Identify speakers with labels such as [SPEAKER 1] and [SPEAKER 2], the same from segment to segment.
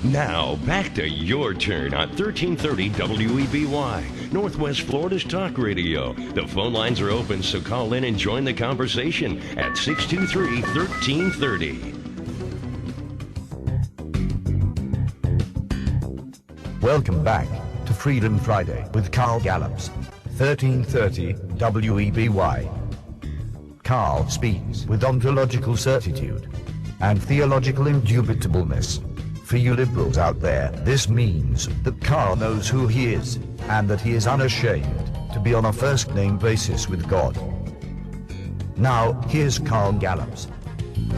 [SPEAKER 1] Now, back to your turn on 1330 WEBY, Northwest Florida's talk radio. The phone lines are open, so call in and join the conversation at 623-1330.
[SPEAKER 2] Welcome back to Freedom Friday with Carl Gallups, 1330 WEBY. Carl speaks with ontological certitude and theological indubitableness. For you liberals out there, this means that Carl knows who he is and that he is unashamed to be on a first-name basis with God. Now, here's Carl Gallups.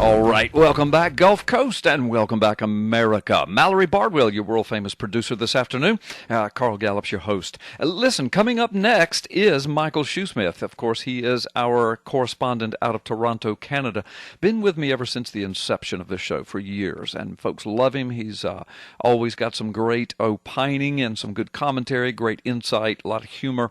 [SPEAKER 3] All right, welcome back, Gulf Coast, and welcome back, America. Mallory Bardwell, your world-famous producer this afternoon. Carl Gallups, your host. Listen, coming up next is Michael Shoesmith. Of course, he is our correspondent out of Toronto, Canada. Been with me ever since the inception of this show for years, and folks love him. He's always got some great opining and some good commentary, great insight, a lot of humor.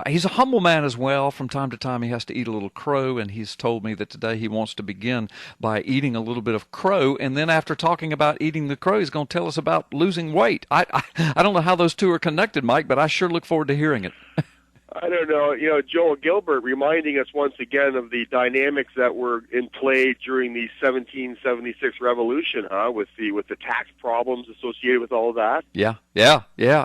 [SPEAKER 3] He's a humble man as well. From time to time, he has to eat a little crow, and he's told me that today he wants to begin by eating a little bit of crow, and then after talking about eating the crow, he's going to tell us about losing weight. I don't know how those two are connected, Mike, but I sure look forward to hearing it.
[SPEAKER 4] I don't know. You know, Joel Gilbert reminding us once again of the dynamics that were in play during the 1776 revolution, with the tax problems associated with all of that.
[SPEAKER 3] Yeah,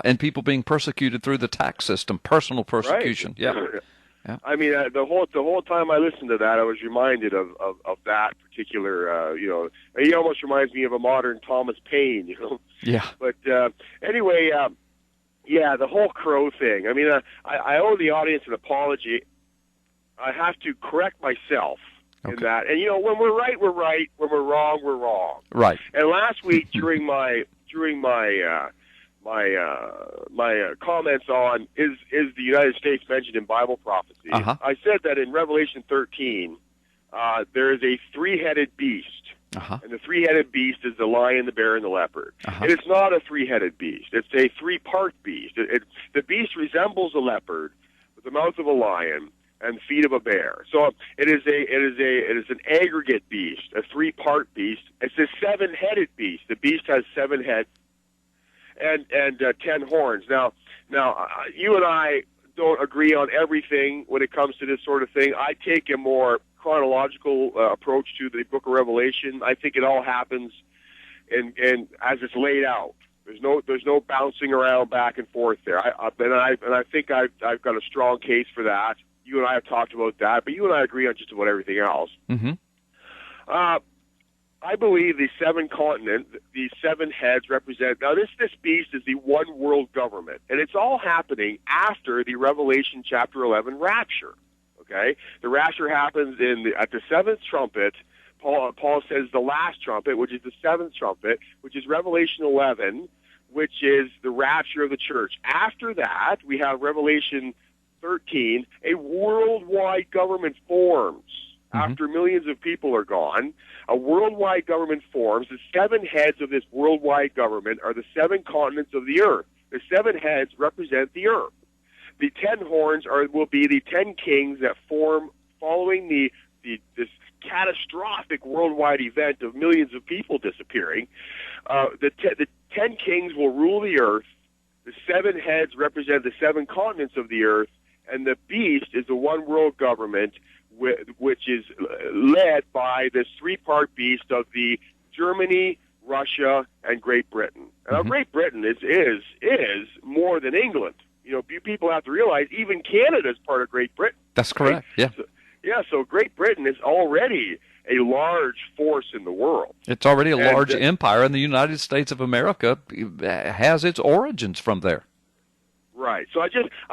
[SPEAKER 3] and people being persecuted through the tax system, personal persecution.
[SPEAKER 4] Right.
[SPEAKER 3] Yeah.
[SPEAKER 4] Yeah. I mean, the whole time I listened to that, I was reminded of that particular. He almost reminds me of a modern Thomas Paine.
[SPEAKER 3] Yeah.
[SPEAKER 4] But anyway, the whole crow thing. I mean, I owe the audience an apology. I have to correct myself in that. And when we're right, we're right. When we're wrong, we're wrong.
[SPEAKER 3] Right.
[SPEAKER 4] And last week during my comments on is the United States mentioned in Bible prophecy, I said that in Revelation 13 there is a three-headed beast, and the three-headed beast is the lion, the bear, and the leopard. And it's not a three-headed beast; it's a three-part beast. The beast resembles a leopard with the mouth of a lion and feet of a bear. So it is an aggregate beast, a three-part beast. It's a seven-headed beast. The beast has 7 heads and 10 horns. Now, you and I don't agree on everything when it comes to this sort of thing. I take a more chronological approach to the Book of Revelation. I think it all happens and as it's laid out. There's no bouncing around back and forth there. I think I've got a strong case for that. You and I have talked about that, but you and I agree on just about everything else. Mm-hmm. I believe the 7 continents, the 7 heads represent. Now, this beast is the one world government, and it's all happening after the Revelation chapter 11 rapture. Okay, the rapture happens at the 7th trumpet. Paul says the last trumpet, which is the 7th trumpet, which is Revelation 11, which is the rapture of the church. After that, we have Revelation 13. A worldwide government forms. After millions of people are gone, a worldwide government forms. The 7 heads of this worldwide government are the 7 continents of the earth. The 7 heads represent the earth. The 10 horns will be the 10 kings that form following this catastrophic worldwide event of millions of people disappearing. The 10 kings will rule the earth. The 7 heads represent the 7 continents of the earth, and the beast is the one world government, which is led by this 3-part beast of the Germany, Russia, and Great Britain. Now, Great Britain is more than England. People have to realize even Canada is part of Great Britain.
[SPEAKER 3] That's correct.
[SPEAKER 4] Right?
[SPEAKER 3] Yeah.
[SPEAKER 4] So Great Britain is already a large force in the world.
[SPEAKER 3] It's already a large empire, and the United States of America has its origins from there.
[SPEAKER 4] Right. So I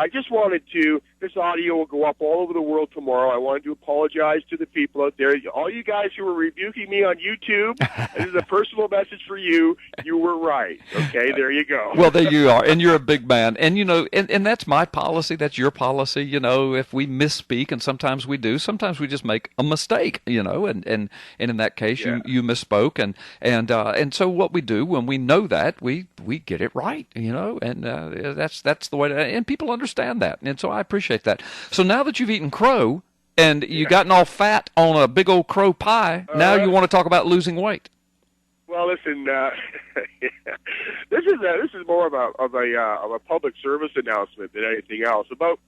[SPEAKER 4] just wanted to, this audio will go up all over the world tomorrow. I wanted to apologize to the people out there. All you guys who were rebuking me on YouTube, this is a personal message for you. You were right. Okay, there you go.
[SPEAKER 3] Well, there you are, and you're a big man. And, and that's my policy. That's your policy. If we misspeak, and sometimes we do, sometimes we just make a mistake, and in that case, you misspoke. And so what we do when we know that, we get it right, and that's the way and people understand that. And so I appreciate that. So now that you've eaten crow and you've gotten all fat on a big old crow pie, now you want to talk about losing weight.
[SPEAKER 4] Well, listen, this is more of a public service announcement than anything else. About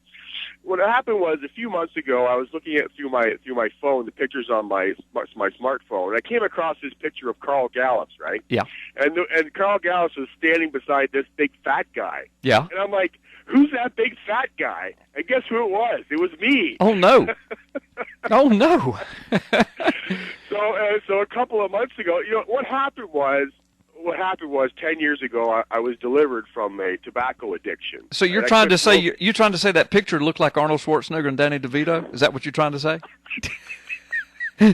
[SPEAKER 4] what happened was a few months ago, I was looking at through my phone the pictures on my smartphone, and I came across this picture of Carl Gallups, right?
[SPEAKER 3] Yeah.
[SPEAKER 4] And Carl Gallups was standing beside this big fat guy.
[SPEAKER 3] Yeah.
[SPEAKER 4] And I'm like, who's that big fat guy? And guess who it was? It was me.
[SPEAKER 3] Oh no. Oh no.
[SPEAKER 4] So a couple of months ago, what happened was 10 years ago, I was delivered from a tobacco addiction.
[SPEAKER 3] So you're trying to say that picture looked like Arnold Schwarzenegger and Danny DeVito? Is that what you're trying to say?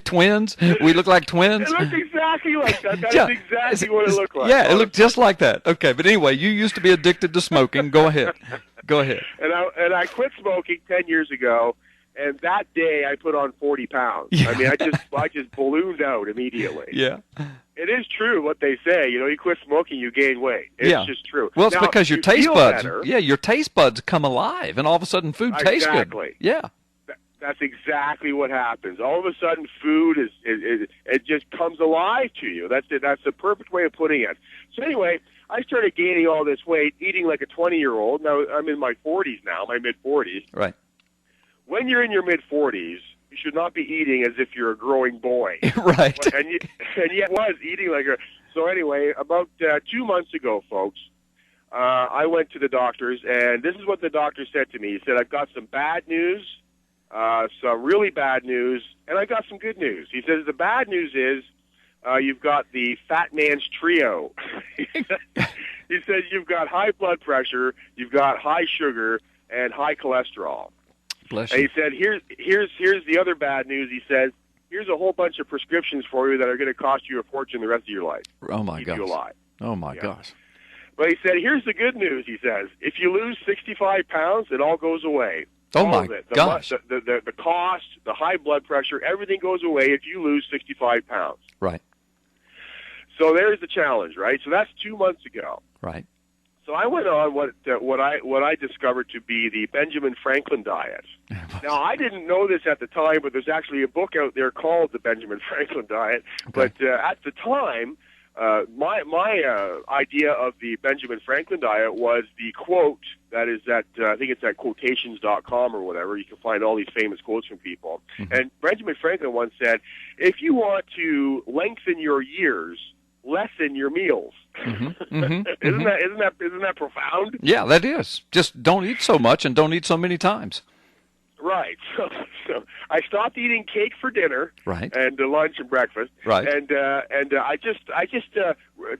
[SPEAKER 3] Twins? We look like twins?
[SPEAKER 4] It looked exactly like that. That is exactly what it looked like.
[SPEAKER 3] Yeah, it looked just like that. Okay, but anyway, you used to be addicted to smoking. Go ahead. Go ahead.
[SPEAKER 4] And I quit smoking 10 years ago. And that day, I put on 40 pounds.
[SPEAKER 3] Yeah.
[SPEAKER 4] I mean, I just ballooned out immediately.
[SPEAKER 3] Yeah.
[SPEAKER 4] It is true what they say. You quit smoking, you gain weight. It's just true.
[SPEAKER 3] Well, it's
[SPEAKER 4] now,
[SPEAKER 3] because your taste buds, your taste buds come alive, and all of a sudden food tastes good.
[SPEAKER 4] Exactly.
[SPEAKER 3] Yeah.
[SPEAKER 4] That's exactly what happens. All of a sudden, food it just comes alive to you. That's it. That's the perfect way of putting it. So anyway, I started gaining all this weight, eating like a 20-year-old. Now I'm in my 40s now, my mid-40s.
[SPEAKER 3] Right.
[SPEAKER 4] When you're in your mid-40s, you should not be eating as if you're a growing boy.
[SPEAKER 3] Right.
[SPEAKER 4] And yet was eating like a... So anyway, about 2 months ago, folks, I went to the doctors, and this is what the doctor said to me. He said, I've got some bad news, some really bad news, and I got some good news. He says, the bad news is you've got the fat man's trio. He said, you've got high blood pressure, you've got high sugar, and high cholesterol.
[SPEAKER 3] Bless
[SPEAKER 4] you. And he said, here's the other bad news. He says, here's a whole bunch of prescriptions for you that are going to cost you a fortune the rest of your life.
[SPEAKER 3] Oh, my gosh.
[SPEAKER 4] Keep you alive.
[SPEAKER 3] Oh, my gosh.
[SPEAKER 4] But he said, here's the good news, he says. If you lose 65 pounds, it all goes away.
[SPEAKER 3] Oh, my gosh.
[SPEAKER 4] The cost, the high blood pressure, everything goes away if you lose 65 pounds.
[SPEAKER 3] Right.
[SPEAKER 4] So there's the challenge, right? So that's 2 months ago.
[SPEAKER 3] Right.
[SPEAKER 4] So I went on what I discovered to be the Benjamin Franklin diet. Now, I didn't know this at the time, but there's actually a book out there called the Benjamin Franklin diet.
[SPEAKER 3] Okay.
[SPEAKER 4] But at the time, my idea of the Benjamin Franklin diet was the quote that is at I think it's at quotations.com or whatever. You can find all these famous quotes from people. Mm-hmm. And Benjamin Franklin once said, "If you want to lengthen your years, lessen your meals."
[SPEAKER 3] Mm-hmm. Mm-hmm.
[SPEAKER 4] Isn't that profound?
[SPEAKER 3] Yeah, that is. Just don't eat so much and don't eat so many times.
[SPEAKER 4] Right. So I stopped eating cake for dinner,
[SPEAKER 3] right,
[SPEAKER 4] and lunch and breakfast,
[SPEAKER 3] right,
[SPEAKER 4] and I just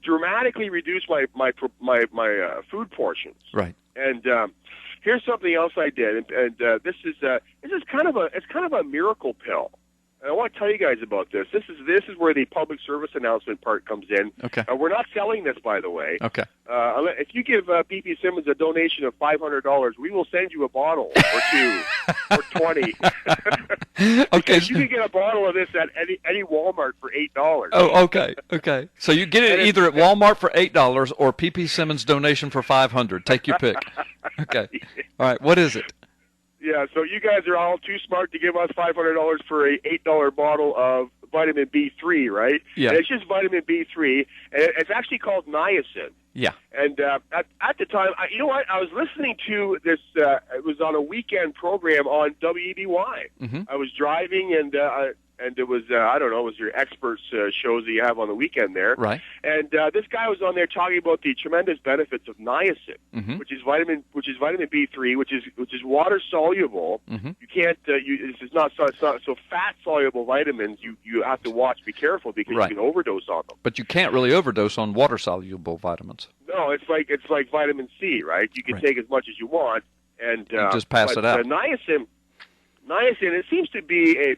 [SPEAKER 4] dramatically reduced my food portions,
[SPEAKER 3] right.
[SPEAKER 4] And here's something else I did, and this is kind of a miracle pill. And I want to tell you guys about this. This is where the public service announcement part comes in.
[SPEAKER 3] Okay.
[SPEAKER 4] We're not selling this, by the way.
[SPEAKER 3] Okay.
[SPEAKER 4] If you give PP Simmons a donation of $500, we will send you a bottle or two or 20.
[SPEAKER 3] Okay.
[SPEAKER 4] You can get a bottle of this at any Walmart for $8.
[SPEAKER 3] Oh, okay. Okay. So you get it either at Walmart for $8 or PP Simmons donation for $500. Take your pick. Okay. All right. What is it?
[SPEAKER 4] Yeah, so you guys are all too smart to give us $500 for a $8 bottle of vitamin B3, right?
[SPEAKER 3] Yeah.
[SPEAKER 4] And it's just vitamin B3, and it's actually called niacin.
[SPEAKER 3] Yeah.
[SPEAKER 4] And at the time, you know what? I was listening to this. It was on a weekend program on WEBY.
[SPEAKER 3] Mm-hmm.
[SPEAKER 4] I was driving, and it was I don't know, it was your experts shows that you have on the weekend there.
[SPEAKER 3] Right.
[SPEAKER 4] And this guy was on there talking about the tremendous benefits of niacin,
[SPEAKER 3] mm-hmm.
[SPEAKER 4] which is vitamin B3, which is water soluble.
[SPEAKER 3] Mm-hmm.
[SPEAKER 4] You can't. This is not so fat soluble vitamins. You have to watch, be careful because
[SPEAKER 3] right.
[SPEAKER 4] you can overdose on them.
[SPEAKER 3] But you can't really overdose on water soluble vitamins.
[SPEAKER 4] No, it's like vitamin C, right? You can
[SPEAKER 3] right.
[SPEAKER 4] take as much as you want, and
[SPEAKER 3] just pass it out.
[SPEAKER 4] Niacin, it seems to be a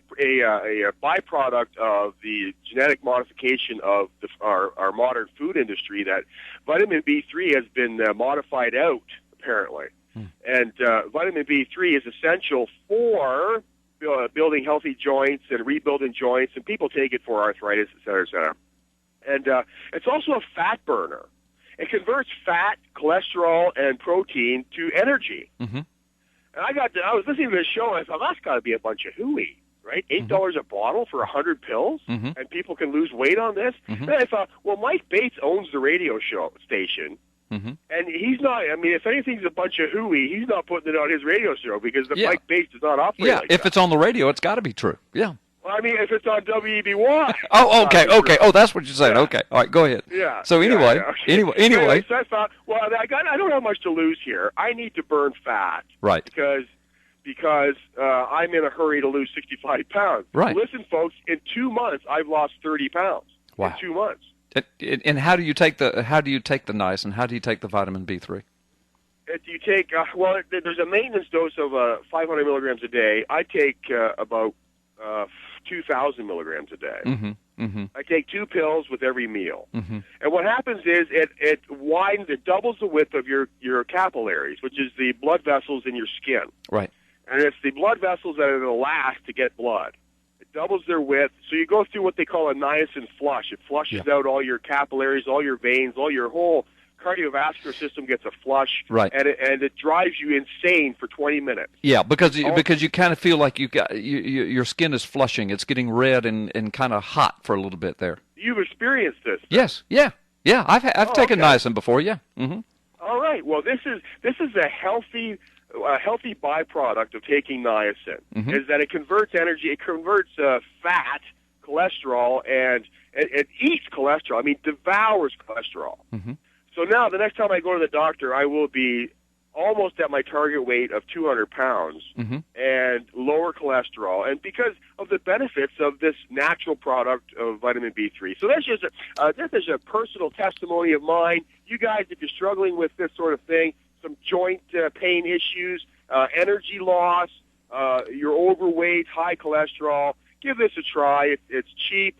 [SPEAKER 4] byproduct of the genetic modification of our modern food industry. That vitamin B3 has been modified out, apparently, and vitamin B3 is essential for building healthy joints and rebuilding joints, and people take it for arthritis, et cetera, et cetera. And it's also a fat burner. It converts fat, cholesterol, and protein to energy.
[SPEAKER 3] Mm-hmm.
[SPEAKER 4] And I was listening to this show, and I thought, that's got to be a bunch of hooey. right? $8 a bottle for 100 pills, and people can lose weight on this. And I thought, well, Mike Bates owns the radio station. And he's not, I mean, if anything's a bunch of hooey, he's not putting it on his radio show because Mike Bates does not operate like
[SPEAKER 3] if
[SPEAKER 4] that.
[SPEAKER 3] it's on the radio, it's got to be true. Yeah.
[SPEAKER 4] Well, I mean, if it's on WEBY.
[SPEAKER 3] Oh, okay. Oh, that's what you're saying. Okay. All right, go ahead.
[SPEAKER 4] Yeah.
[SPEAKER 3] So anyway, anyway.
[SPEAKER 4] So I thought, well, I don't have much to lose here. I need to burn fat.
[SPEAKER 3] Right.
[SPEAKER 4] Because I'm in a hurry to lose 65 pounds.
[SPEAKER 3] Right.
[SPEAKER 4] Listen, folks, in 2 months, I've lost 30 pounds.
[SPEAKER 3] Wow.
[SPEAKER 4] In 2 months.
[SPEAKER 3] And how do you take the niacin? How do you take the vitamin B3?
[SPEAKER 4] You take there's a maintenance dose of 500 milligrams a day. I take about 2,000 milligrams a day. I take 2 pills with every meal. And what happens is it widens, it doubles the width of your capillaries, which is the blood vessels in your skin.
[SPEAKER 3] Right.
[SPEAKER 4] And it's the blood vessels that are the last to get blood. It doubles their width. So you go through what they call a niacin flush. It flushes out all your capillaries, all your veins, all your whole cardiovascular system gets a flush.
[SPEAKER 3] Right.
[SPEAKER 4] And it drives you insane for 20 minutes.
[SPEAKER 3] Yeah, because you kind of feel like your skin is flushing. It's getting red and kind of hot for a little bit there.
[SPEAKER 4] You've experienced this.
[SPEAKER 3] Yes. Yeah. I've taken niacin before. Yeah.
[SPEAKER 4] All right. Well, this is a healthy byproduct of taking niacin. Is that it converts energy, it converts fat, cholesterol, and it eats cholesterol. I mean, devours cholesterol. So now, the next time I go to the doctor, I will be almost at my target weight of 200 pounds and lower cholesterol, and because of the benefits of this natural product of vitamin B3. So that's just a personal testimony of mine. You guys, if you're struggling with this sort of thing, some joint pain issues, energy loss, you're overweight, high cholesterol, give this a try. It's cheap,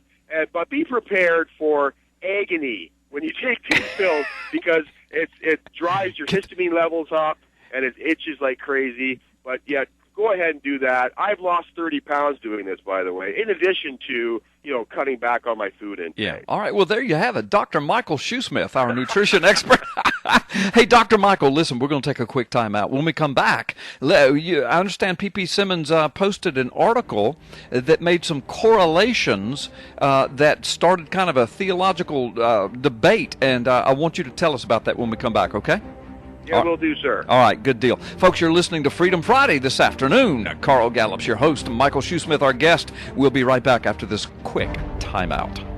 [SPEAKER 4] but be prepared for agony when you take these pills because it drives your histamine levels up and it itches like crazy. But yet, go ahead and do that. I've lost 30 pounds doing this, by the way, in addition to cutting back on my food intake.
[SPEAKER 3] Yeah. All right. Well, there you have it. Dr. Michael Shoesmith, our nutrition expert. Hey, Dr. Michael, listen, we're going to take a quick time out. When we come back, I understand P.P. Simmons posted an article that made some correlations that started kind of a theological debate, and I want you to tell us about that when we come back, okay?
[SPEAKER 4] Yeah, will do, sir.
[SPEAKER 3] All right, good deal. Folks, you're listening to Freedom Friday this afternoon. Carl Gallups, your host, Michael Shoesmith, our guest. We'll be right back after this quick timeout.